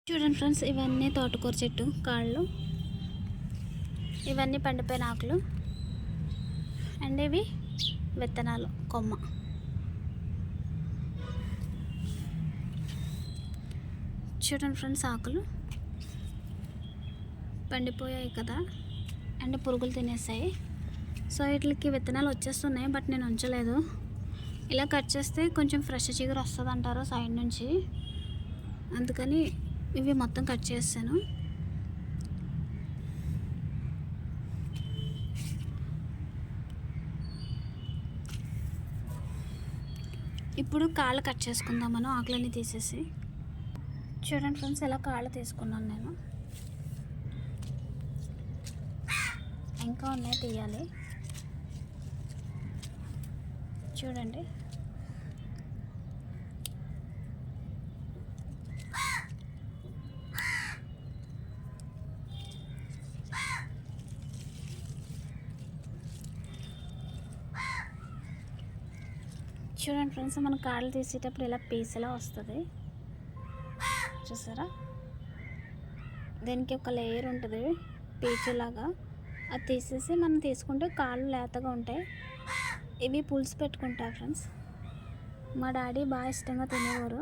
చూడండి ఫ్రెండ్స్, ఇవన్నీ తోటకూర చెట్టు కాళ్ళు, ఇవన్నీ పండిపోయిన ఆకులు అండ్ ఇవి విత్తనాలు కొమ్మ. చూడండి ఫ్రెండ్స్, ఆకులు పండిపోయాయి కదా అండ్ పురుగులు తినేసాయి. సో వీటికి విత్తనాలు వచ్చేస్తున్నాయి, బట్ నేను ఉంచలేదు. ఇలా కట్ చేస్తే కొంచెం ఫ్రెష్ చిగురు వస్తుంది అంటారు సైడ్ నుంచి, అందుకని ఇవి మొత్తం కట్ చేస్తాను. ఇప్పుడు కాళ్ళు కట్ చేసుకుందాం మనం, ఆకులన్నీ తీసేసి. చూడండి ఫ్రెండ్స్, ఇలా కాళ్ళు తీసుకున్నాను నేను, ఇంకా ఉన్నాయి తీయాలి. చూడండి, చూడండి ఫ్రెండ్స్, మన కాళ్ళు తీసేటప్పుడు ఇలా పీసులా వస్తుంది చూసారా. దీనికి ఒక లేయర్ ఉంటుంది పీచులాగా, అది తీసేసి మనం తీసుకుంటే కాళ్ళు లేతగా ఉంటాయి. ఇవి పులుసు పెట్టుకుంటారు ఫ్రెండ్స్, మా డాడీ బాగా ఇష్టంగా తినేవారు.